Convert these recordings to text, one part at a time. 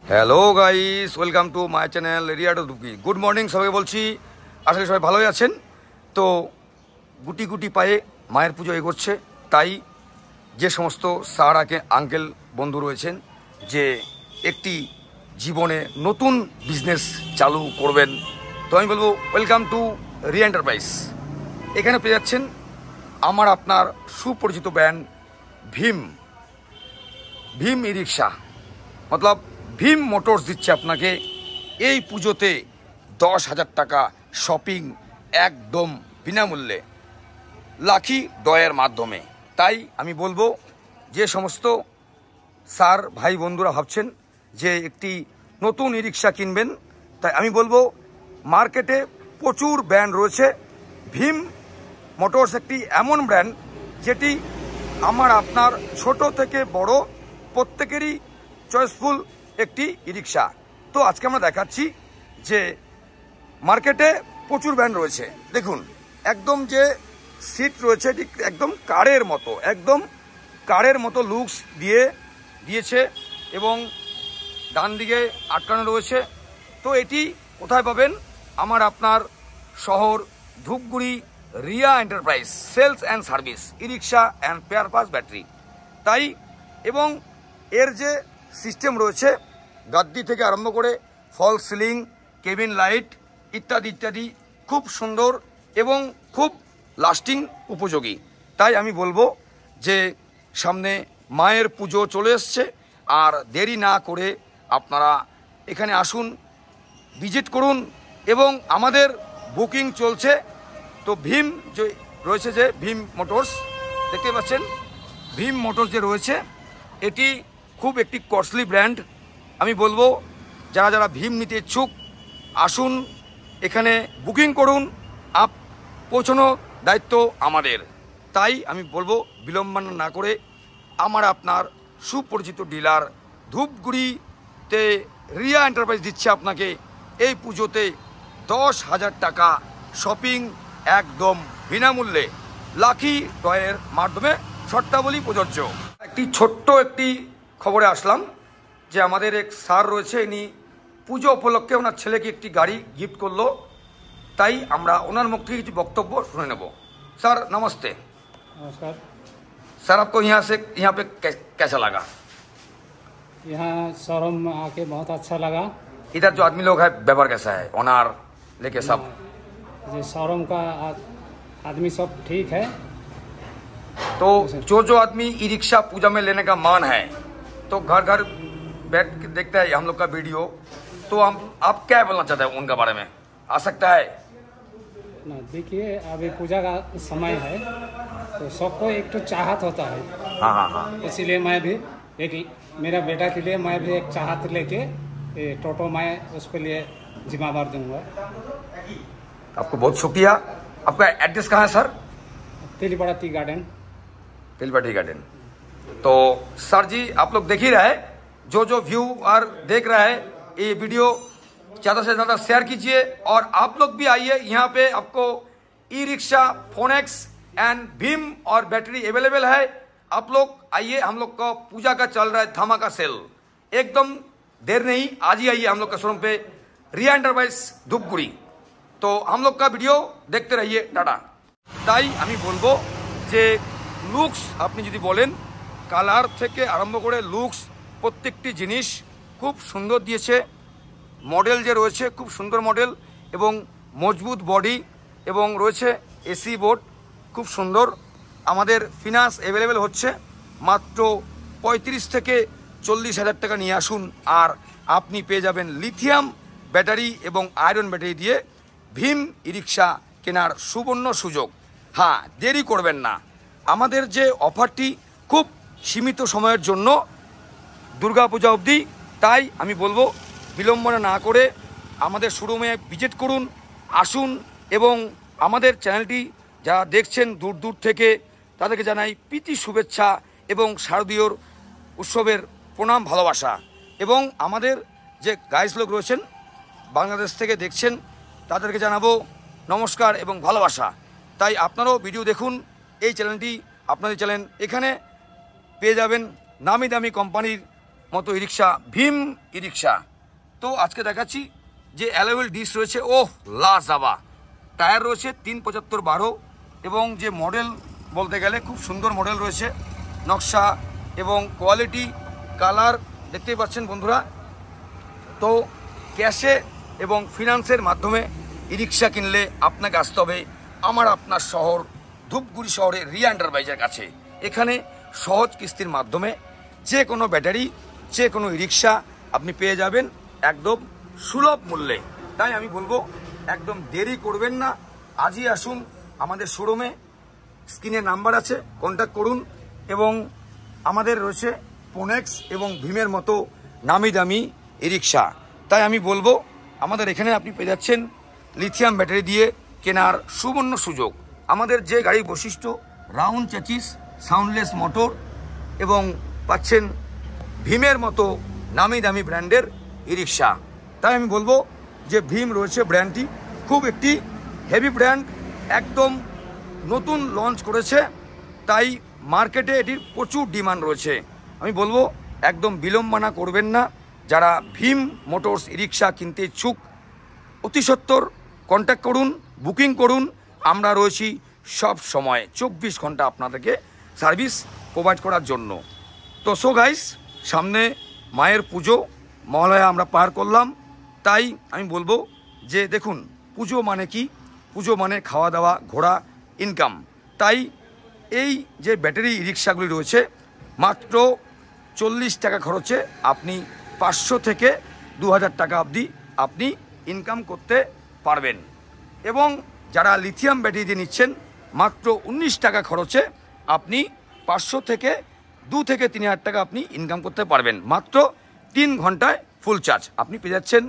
Hello guys, welcome to my channel রিয়াটো দুকি। Good morning সবাইকে বলছি, আশা করি সবাই ভালোই আছেন। তো গুটি গুটি পায়ে মায়ের পুজো এগোচ্ছে, তাই যে সমস্ত স্যার আঙ্কেল বন্ধু রয়েছেন যে একটি জীবনে নতুন বিজনেস চালু করবেন, তো আমি বলবো ওয়েলকাম টু রিয়া এন্টারপ্রাইজ। এখানে পেয়ে যাচ্ছেন আমার আপনার সুপরিচিত ব্র্যান্ড ভীম ই রিক্সা, মতলব ভীম মোটরস দিচ্ছে আপনাকে এই পুজোতে 10,000 টাকা শপিং একদম বিনামূল্যে লাকি ড্রয়ের মাধ্যমে। তাই আমি বলবো যে সমস্ত স্যার ভাই বন্ধুরা ভাবছেন যে একটি নতুন ই রিক্সা কিনবেন, তাই আমি বলবো মার্কেটে প্রচুর ব্র্যান্ড রয়েছে। ভীম মোটরস একটি এমন ব্র্যান্ড যেটি আমার আপনার ছোট থেকে বড় প্রত্যেকেরই চয়েসফুল একটি ই রিক্সা। তো আজকে আমরা দেখাচ্ছি যে মার্কেটে প্রচুর ব্র্যান্ড রয়েছে। দেখুন, একদম যে সিট রয়েছে ঠিক একদম কারের মতো লুকস দিয়েছে এবং ডান দিকে আটকানো রয়েছে। তো এটি কোথায় পাবেন? আমার আপনার শহর Dhupguri Riya enterprise sales and service e rickshaw and pair parts battery. তাই এবং এর যে সিস্টেম রয়েছে গাদ্দি থেকে আরম্ভ করে ফল সিলিং, কেবিন লাইট ইত্যাদি ইত্যাদি খুব সুন্দর এবং খুব লাস্টিং উপযোগী। তাই আমি বলবো যে সামনে মায়ের পুজো চলে এসছে, আর দেরি না করে আপনারা এখানে আসুন, ভিজিট করুন এবং আমাদের বুকিং চলছে। তো ভীম যে রয়েছে, যে ভীম মোটরস দেখতে পাচ্ছেন, ভীম মোটরস যে রয়েছে এটি খুব একটি কস্টলি ব্র্যান্ড। আমি বলবো যারা যারা ভীম নিতে ইচ্ছুক আসুন, এখানে বুকিং করুন, পৌঁছানো দায়িত্ব আমাদের। তাই আমি বলবো বিলম্বনা না করে আমার আপনার সুপরিচিত ডিলার ধূপগুড়িতে রিয়া এন্টারপ্রাইজ দিচ্ছে আপনাকে এই পুজোতে 10,000 টাকা শপিং একদম বিনামূল্যে লাকি ড্রয়ের মাধ্যমে। শর্তাবলী প্রযোজ্য। একটি খবরে আসলাম যে আমাদের এক স্যার রয়েছে, ইনি পুজো উপলক্ষে ওনার ছেলেকে একটি গাড়ি গিফট করলো, তাই আমরা ওনার মুখ থেকে কিছু বক্তব্য শুনে নেব। सर नमस्ते। नमस्कार सर, आपको यहाँ पे कैसा लगा? यहाँ शोरूम में आके बहुत अच्छा लगा। इधर जो आदमी लोग है व्यवहार कैसा है, ओनर लेके सब? ये शोरूम का आदमी सब ठीक है। तो जो आदमी ई रिक्शा पूजा में लेने का मान है, तो घर घर बैठ के देखता है हम लोग का वीडियो, तो आप क्या बोलना चाहते हैं उनका बारे में? आ सकता है ना? देखिए, अभी पूजा का समय है तो सबको एक तो चाहत होता है। हाँ। इसीलिए मैं भी मेरा बेटा के लिए मैं भी एक चाहत लेके टोटो मैं उसके लिए जिम्मेदार दूंगा। आपको बहुत शुक्रिया। आपका एड्रेस कहाँ है sir? Telipara tea garden. Telipara tea garden. तो सर जी, आप लोग देख ही रहे हैं, जो व्यूअर देख रहा है ये वीडियो ज़्यादा से ज़्यादा शेयर कीजिए, और आप लोग भी आइए। यहाँ पे आपको e rickshaw, Phoenix and Bhim और बैटरी अवेलेबल है। आप लोग आइए, हम लोग का पूजा का चल रहा है धमाका सेल, एकदम देर नहीं, आज ही आइए हम लोग का शोरूम पे रिया एंटरप्राइज धूपगुड़ी। तो हम लोग का वीडियो देखते रहिए, टाटा। তাই আমি বলবো যে লুকস আপনি যদি বলেন, কালার থেকে আরম্ভ করে লুকস প্রত্যেকটি জিনিস খুব সুন্দর দিয়েছে। মডেল যে রয়েছে খুব সুন্দর মডেল এবং মজবুত বডি এবং রয়েছে এসি বোর্ড খুব সুন্দর। আমাদের ফিনান্স অ্যাভেলেবেল হচ্ছে, মাত্র 35 থেকে 40,000 টাকা নিয়ে আসুন, আর আপনি পেয়ে যাবেন লিথিয়াম ব্যাটারি এবং আয়রন ব্যাটারি দিয়ে ভীম ই রিক্সা কেনার সুবর্ণ সুযোগ। হ্যাঁ, দেরি করবেন না। আমাদের যে অফারটি খুব সীমিত সময়ের জন্য, দুর্গাপূজা অবধি। তাই আমি বলবো বিলম্বনা না করে আমাদের শোরুমে ভিজিট করুন, আসুন এবং আমাদের চ্যানেলটি যারা দেখছেন দূর দূর থেকে তাদেরকে জানাই প্রীতি শুভেচ্ছা এবং শারদীয় উৎসবের প্রণাম ভালোবাসা। এবং আমাদের যে গাইস লোক রয়েছেন বাংলাদেশ থেকে দেখছেন তাদেরকে জানাবো নমস্কার এবং ভালোবাসা। তাই আপনারাও ভিডিও দেখুন, এই চ্যানেলটি আপনাদের চ্যানেল। এখানে পেয়ে যাবেন নামি দামি কোম্পানির মতো ই রিক্সা, ভীম ই রিক্সা। তো আজকে দেখাচ্ছি যে অ্যালোয়েল ডিস রয়েছে, ওহ লাজাবা। টায়ার রয়েছে 375/12 এবং যে মডেল বলতে গেলে খুব সুন্দর মডেল রয়েছে, নকশা এবং কোয়ালিটি, কালার দেখতেই পাচ্ছেন বন্ধুরা। তো ক্যাশে এবং ফিনান্সের মাধ্যমে ই রিক্সা কিনলে আপনাকে আসতে হবে আমার আপনার শহর ধূপগুড়ি শহরে রিয়া এন্টারপ্রাইজের কাছে। এখানে সহজ কিস্তির মাধ্যমে যে কোনো ব্যাটারি, যে কোনো ই রিক্সা আপনি পেয়ে যাবেন একদম সুলভ মূল্যে। তাই আমি বলবো একদম দেরি করবেন না, আজই আসুন আমাদের শোরুমে। স্ক্রিনে নাম্বার আছে, কন্ট্যাক্ট করুন। এবং আমাদের রয়েছে পোনেক্স এবং ভীমের মতো নামি দামি ই রিক্সা। তাই আমি বলবো আমাদের এখানে আপনি পেয়ে যাচ্ছেন লিথিয়াম ব্যাটারি দিয়ে কেনার সুবর্ণ সুযোগ। আমাদের যে গাড়ির বৈশিষ্ট্য, রাউন্ড চ্যাচিস, সাউন্ডলেস মোটর এবং পাচ্ছেন ভীমের মতো নামি দামি ব্র্যান্ডের ই রিক্সা। তাই আমি বলবো যে ভীম রয়েছে ব্র্যান্ডটি খুব একটি হেভি ব্র্যান্ড, একদম নতুন লঞ্চ করেছে, তাই মার্কেটে এটির প্রচুর ডিমান্ড রয়েছে। আমি বলবো একদম বিলম্বনা করবেন না। যারা ভীম মোটরস ই রিক্সা কিনতে ইচ্ছুক অতি সত্বর কন্ট্যাক্ট করুন, বুকিং করুন। আমরা রয়েছি সব সময় 24 ঘন্টা আপনাদেরকে সার্ভিস প্রোভাইড করার জন্য। তো সো গাইস, সামনে মায়ের পুজো মহালয়া আমরা পার করলাম, তাই আমি বলবো যে দেখুন পুজো মানে কি, পুজো মানে খাওয়া দাওয়া, ঘোরা, ইনকাম। তাই এই যে ব্যাটারি ই রিক্সাগুলি রয়েছে মাত্র 40 টাকা খরচে আপনি 500 থেকে 2000 টাকা অবধি আপনি ইনকাম করতে পারবেন। এবং যারা লিথিয়াম ব্যাটারি দিয়ে নিচ্ছেন মাত্র 19 টাকা খরচে আপনি 500 থেকে 2 থেকে 3000 টাকা আপনি ইনকাম করতে পারবেন মাত্র 3 ঘন্টায় ফুল চার্জ। আপনি পেয়ে যাচ্ছেন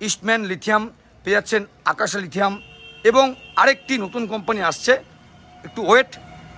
ইস্টম্যান লিথিয়াম, পেয়ে যাচ্ছেন আকাশা লিথিয়াম এবং আরেকটি নতুন কোম্পানি আসছে, একটু ওয়েট।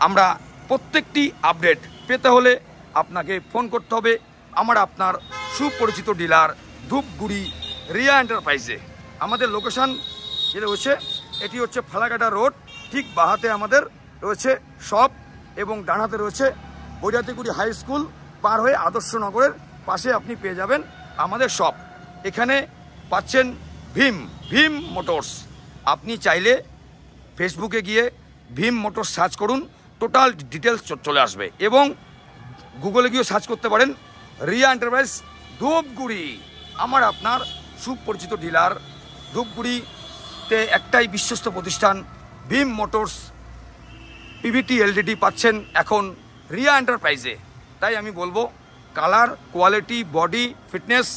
আমরা প্রত্যেকটি আপডেট পেতে হলে আপনাকে ফোন করতে হবে আমার আপনার সুপরিচিত ডিলার ধূপগুড়ি রিয়া এন্টারপ্রাইজে। আমাদের লোকেশন যেটা রয়েছে এটি হচ্ছে ফালাকাটা রোড, ঠিক বাহাতে আমাদের রয়েছে শপ এবং ডানহাতে রয়েছে বৈরাতিগুড়ি হাই স্কুল পার হয়ে আদর্শনগরের পাশে আপনি পেয়ে যাবেন আমাদের শপ। এখানে পাচ্ছেন ভীম মোটরস। আপনি চাইলে ফেসবুকে গিয়ে ভীম মোটরস সার্চ করুন, টোটাল ডিটেলস চলে আসবে। এবং গুগলে গিয়েও সার্চ করতে পারেন রিয়া এন্টারপ্রাইজ ধূপগুড়ি, আমার আপনার সুপরিচিত ডিলার। ধূপগুড়িতে একটাই বিশ্বস্ত প্রতিষ্ঠান ভীম মোটরস। পিভিটি এলডিডি পাচ্ছেন এখন রিয়া এন্টারপ্রাইজে। তাই আমি বলবো কালার, কোয়ালিটি, বডি, ফিটনেস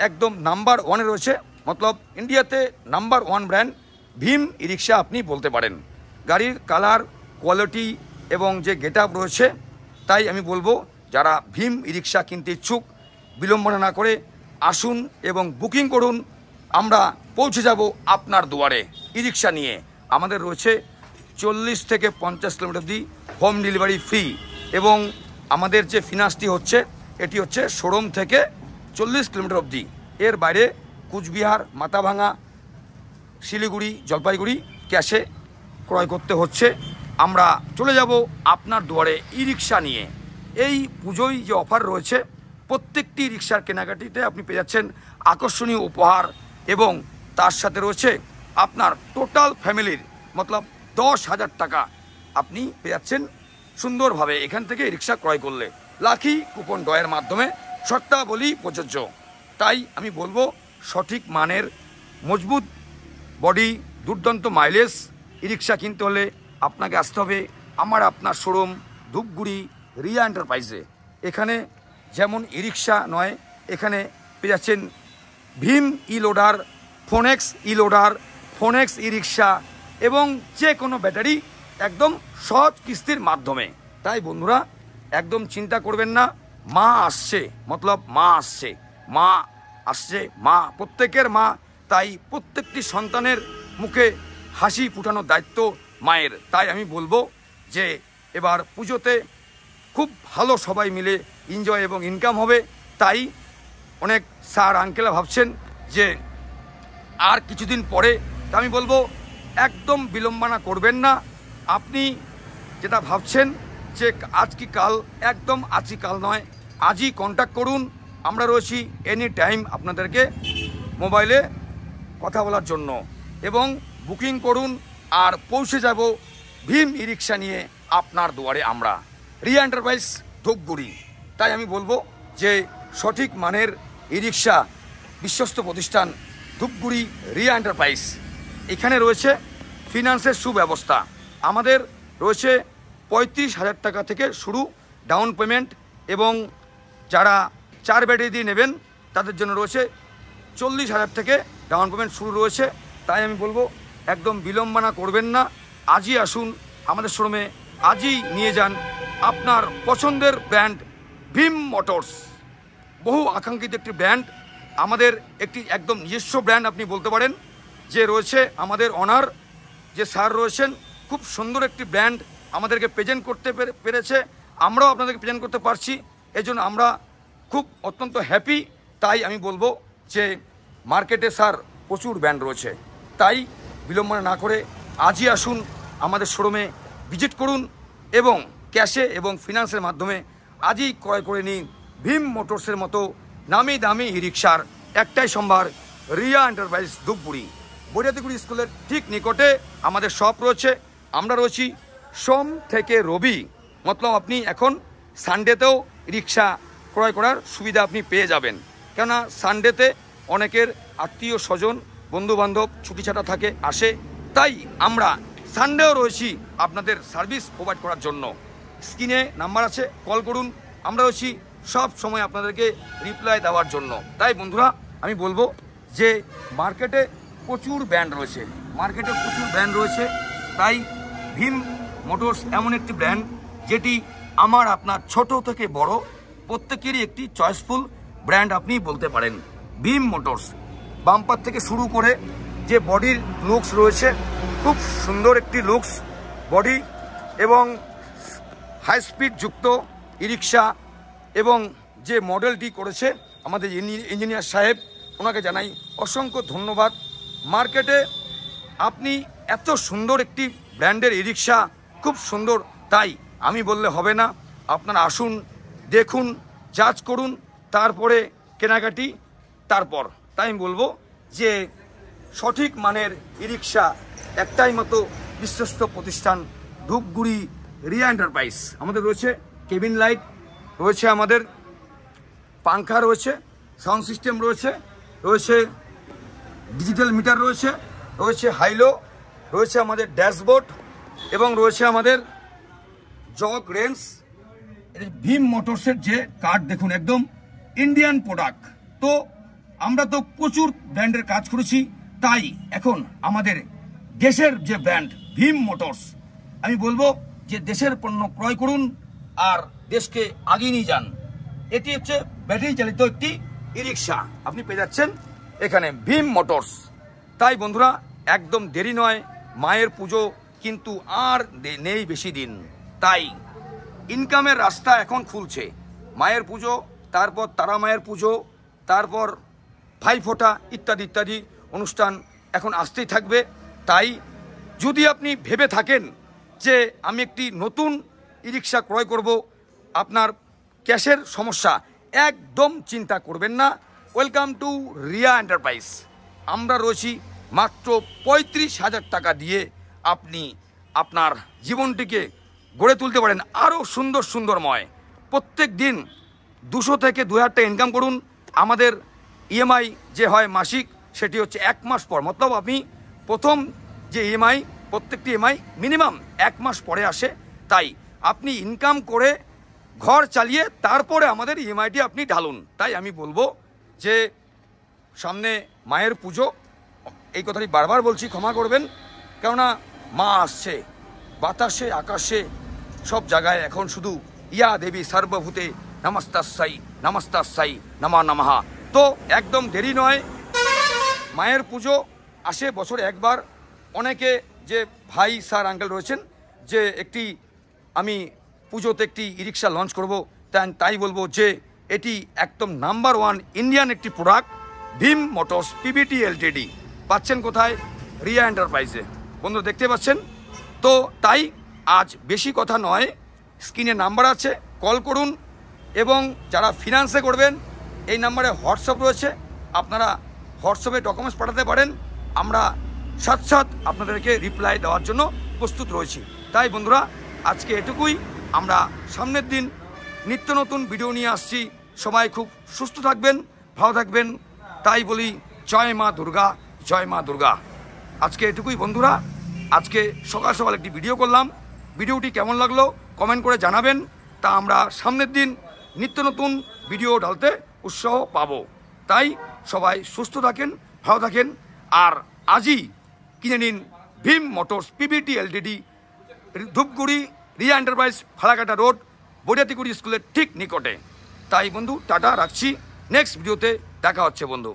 একদম নাম্বার 1-এ রয়েছে, মতলব ইন্ডিয়াতে নাম্বার 1 ব্র্যান্ড ভীম ই রিক্সা আপনি বলতে পারেন। গাড়ির কালার, কোয়ালিটি এবং যে গেট আপ রয়েছে, তাই আমি বলবো যারা ভীম ই রিক্সা কিনতে ইচ্ছুক বিলম্বনা না করে আসুন এবং বুকিং করুন। আমরা পৌঁছে যাব আপনার দুয়ারে ই রিক্সা নিয়ে। আমাদের রয়েছে 40 থেকে 50 কিলোমিটার অবধি হোম ডেলিভারি ফ্রি এবং আমাদের যে ফিনান্সটি হচ্ছে এটি হচ্ছে শোরুম থেকে 40 কিলোমিটার অবধি। এর বাইরে কুচবিহার, মাথাভাঙা, শিলিগুড়ি, জলপাইগুড়ি ক্যাশে ক্রয় করতে হচ্ছে। আমরা চলে যাব আপনার দুয়ারে ই রিক্সা নিয়ে। এই পুজোয় যে অফার রয়েছে প্রত্যেকটি রিক্সার কেনাকাটিতে আপনি পেয়ে যাচ্ছেন আকর্ষণীয় উপহার এবং তার সাথে রয়েছে আপনার টোটাল ফ্যামিলির মতলব 10,000 টাকা আপনি পেয়ে যাচ্ছেন সুন্দরভাবে এখান থেকে রিক্সা ক্রয় করলে। লাকি কুপন ডয়ের মাধ্যমে শর্তাবলী প্রযোজ্য। তাই আমি বলবো সঠিক মানের মজবুত বডি, দুর্দান্ত মাইলেজ ই রিক্সা কিনতে হলে আপনাকে আসতে হবে আমার আপনার শোরুম ধূপগুড়ি রিয়া এন্টারপ্রাইজে। এখানে যেমন ই রিক্সা নয়, এখানে পেয়ে যাচ্ছেন ভীম ই লোডার, ফোনেক্স ই লোডার, ফোনেক্স ই রিক্সা এবং যে কোনো ব্যাটারি একদম সহজ কিস্তির মাধ্যমে। তাই বন্ধুরা একদম চিন্তা করবেন না, মা আসছে মতলব মা আসছে, মা আসছে, মা প্রত্যেকের মা। তাই প্রত্যেকটি সন্তানের মুখে হাসি ফুটানোর দায়িত্ব মায়ের। তাই আমি বলবো যে এবার পুজোতে খুব ভালো সবাই মিলে এনজয় এবং ইনকাম হবে। তাই অনেক স্যার আঙ্কেলরা ভাবছেন যে আর কিছুদিন পরে, তা আমি বলবো একদম বিলম্বনা করবেন না। আপনি যেটা ভাবছেন যে আজ কি কাল, একদম আজ কি কাল নয়, আজই কন্ট্যাক্ট করুন। আমরা রয়েছি এনি টাইম আপনাদেরকে মোবাইলে কথা বলার জন্য, এবং বুকিং করুন আর পৌঁছে যাব ভীম ই রিক্সা নিয়ে আপনার দুয়ারে আমরা, রিয়া এন্টারপ্রাইজ ধূপগুড়ি। তাই আমি বলবো যে সঠিক মানের ই রিক্সা বিশ্বস্ত প্রতিষ্ঠান ধূপগুড়ি রিয়া এন্টারপ্রাইজ। এখানে রয়েছে ফিনান্সের সুব্যবস্থা। আমাদের রয়েছে 35,000 টাকা থেকে শুরু ডাউন পেমেন্ট, এবং যারা 4 ব্যাটারি দিয়ে নেবেন তাদের জন্য রয়েছে 40,000 থেকে ডাউন পেমেন্ট শুরু রয়েছে। তাই আমি বলবো একদম বিলম্বনা করবেন না, আজই আসুন আমাদের শোরুমে, আজই নিয়ে যান আপনার পছন্দের ব্র্যান্ড ভীম মোটরস। বহু আকাঙ্ক্ষিত একটি ব্র্যান্ড, আমাদের একটি একদম নিজস্ব ব্র্যান্ড আপনি বলতে পারেন, যে রয়েছে আমাদের অনার যে স্যার রয়েছেন, খুব সুন্দর একটি ব্র্যান্ড আমাদেরকে প্রেজেন্ট করতে পেরেছে, আমরাও আপনাদেরকে প্রেজেন্ট করতে পারছি, এজন্য আমরা খুব অত্যন্ত হ্যাপি। তাই আমি বলবো যে মার্কেটে স্যার প্রচুর ব্র্যান্ড রয়েছে, তাই বিলম্বনা না করে আজই আসুন আমাদের শোরুমে ভিজিট করুন, এবং ক্যাশে এবং ফিনান্সের মাধ্যমে আজই ক্রয় করে নিন ভীম মোটরসের মতো নামি দামি ই রিক্সার একটাই সম্ভার, রিয়া এন্টারপ্রাইজ ধূপগুড়ি। বৈরাতিগুড়ি স্কুলের ঠিক নিকটে আমাদের শপ রয়েছে। আমরা রয়েছি সোম থেকে রবি, মতলব আপনি এখন সানডেতেও রিক্সা ক্রয় করার সুবিধা আপনি পেয়ে যাবেন, কেননা সানডেতে অনেকের আত্মীয় স্বজন বন্ধুবান্ধব ছুটি ছাটা থাকে, আসে, তাই আমরা সানডেও রয়েছি আপনাদের সার্ভিস প্রোভাইড করার জন্য। স্ক্রিনে নাম্বার আছে, কল করুন, আমরা রয়েছি সব সময় আপনাদেরকে রিপ্লাই দেওয়ার জন্য। তাই বন্ধুরা আমি বলবো যে মার্কেটে প্রচুর ব্র্যান্ড রয়েছে, তাই ভীম মোটরস এমন একটি ব্র্যান্ড যেটি আমার আপনার ছোট থেকে বড় প্রত্যেকেরই একটি চয়েসফুল ব্র্যান্ড আপনি বলতে পারেন। ভীম মোটরস বাম্পার থেকে শুরু করে যে বডির লুকস রয়েছে, খুব সুন্দর একটি লুকস বডি, এবং হাই স্পিড যুক্ত ই রিক্সা, এবং যে মডেলটি করেছে আমাদের ইঞ্জিনিয়ার সাহেব, ওনাকে জানাই অসংখ্য ধন্যবাদ। মার্কেটে আপনি এত সুন্দর একটি ব্র্যান্ডের ই রিক্সা, খুব সুন্দর, তাই আমি বললে হবে না, আপনারা আসুন, দেখুন, জাজ করুন, তারপরে কেনাকাটি, তারপর। তাই আমি বলবো যে সঠিক মানের ই রিক্সা একটাই মতো বিশ্বস্ত প্রতিষ্ঠান ধূপগুড়ি রিয়া এন্টারপ্রাইজ। আমাদের রয়েছে কেবিন লাইট রয়েছে, আমাদের পাংখা রয়েছে, সাউন্ড সিস্টেম রয়েছে ডিজিটাল মিটার রয়েছে হাইলো, রয়েছে আমাদের ড্যাশবোর্ড, এবং রয়েছে আমাদের জগ রেঞ্জ। ভীম মোটরসের যে কার্ড দেখুন, একদম ইন্ডিয়ান প্রোডাক্ট। তো আমরা তো প্রচুর ব্র্যান্ডের কাজ করেছি, তাই এখন আমাদের দেশের যে ব্র্যান্ড ভীম মোটরস, আমি বলবো যে দেশের পণ্য ক্রয় করুন আর দেশকে আগিয়ে নিয়ে যান। এটি হচ্ছে ব্যাটারি চালিত একটি ই রিক্সা আপনি পেয়ে যাচ্ছেন এখানে ভীম মোটরস। তাই বন্ধুরা একদম দেরি নয়, মায়ের পুজো কিন্তু আর নেই বেশি দিন, তাই ইনকামের রাস্তা এখন খুলছে। মায়ের পুজো, তারপর তারা মায়ের পুজো, তারপর ভাইফোঁটা ইত্যাদি ইত্যাদি অনুষ্ঠান এখন আসতেই থাকবে। তাই যদি আপনি ভেবে থাকেন যে আমি একটি নতুন ই রিক্সা ক্রয় করব, আপনার ক্যাশের সমস্যা, একদম চিন্তা করবেন না। Welcome to Riya enterprise. আমরা রয়েছি মাত্র 35,000 টাকা দিয়ে আপনি আপনার জীবনটিকে গড়ে তুলতে পারেন আরও সুন্দরময়। প্রত্যেক দিন 200 থেকে 2,000 টাকা ইনকাম করুন। আমাদের ইএমআই যে হয় মাসিক, সেটি হচ্ছে 1 মাস পর, মতলব আপনি প্রথম যে ইএমআই, প্রত্যেকটি ইএমআই মিনিমাম 1 মাস পরে আসে। তাই আপনি ইনকাম করে ঘর চালিয়ে তারপরে আমাদের ইএমআইটি আপনি ঢালুন। তাই আমি বলবো যে সামনে মায়ের পুজো, এই কথাটি বারবার বলছি, ক্ষমা করবেন, কেননা মা আসছে, বাতাসে আকাশে সব জায়গায় এখন শুধু ইয়া দেবী সর্বভূতে নমস্তাস্সাই নমা নমঃ। তো একদম দেরি নয়, মায়ের পুজো আসে বছরে একবার। অনেকে যে ভাই স্যার আঙ্কেল রয়েছেন যে একটি আমি পুজোতে একটি ই রিক্সা লঞ্চ করবো, তাই বলবো যে এটি একদম নাম্বার 1 ইন্ডিয়ান একটি product Bhim motors PVT LTD. পাচ্ছেন কোথায়? রিয়া এন্টারপ্রাইজে। বন্ধুরা দেখতে পাচ্ছেন। তো তাই আজ বেশি কথা নয়, স্ক্রিনে নাম্বার আছে, কল করুন, এবং যারা ফিনান্সে করবেন এই নাম্বারে হোয়াটসঅ্যাপ রয়েছে, আপনারা হোয়াটসঅ্যাপে ডকুমেন্টস পাঠাতে পারেন, আমরা সাথ আপনাদেরকে রিপ্লাই দেওয়ার জন্য প্রস্তুত রয়েছি। তাই বন্ধুরা আজকে এটুকুই, আমরা সামনের দিন নিত্য নতুন ভিডিও নিয়ে আসছি। সবাই খুব সুস্থ থাকবেন, ভালো থাকবেন, তাই বলি জয় মা দুর্গা, জয় মা দুর্গা। আজকে এটুকুই বন্ধুরা, আজকে সকাল সকাল একটি ভিডিও করলাম, ভিডিওটি কেমন লাগলো কমেন্ট করে জানাবেন, তা আমরা সামনের দিন নিত্য নতুন ভিডিও ঢালতে উৎসাহ পাবো। তাই সবাই সুস্থ থাকেন, ভালো থাকেন, আর আজই কিনে নিন Bhim motors PVT LTD, Dhupguri Riya enterprise, Falakata road, বড়িয়াতিকুড়ি স্কুলের ঠিক নিকটে। তাই বন্ধু টাটা, রাখছি, নেক্সট ভিডিওতে দেখা হচ্ছে বন্ধু।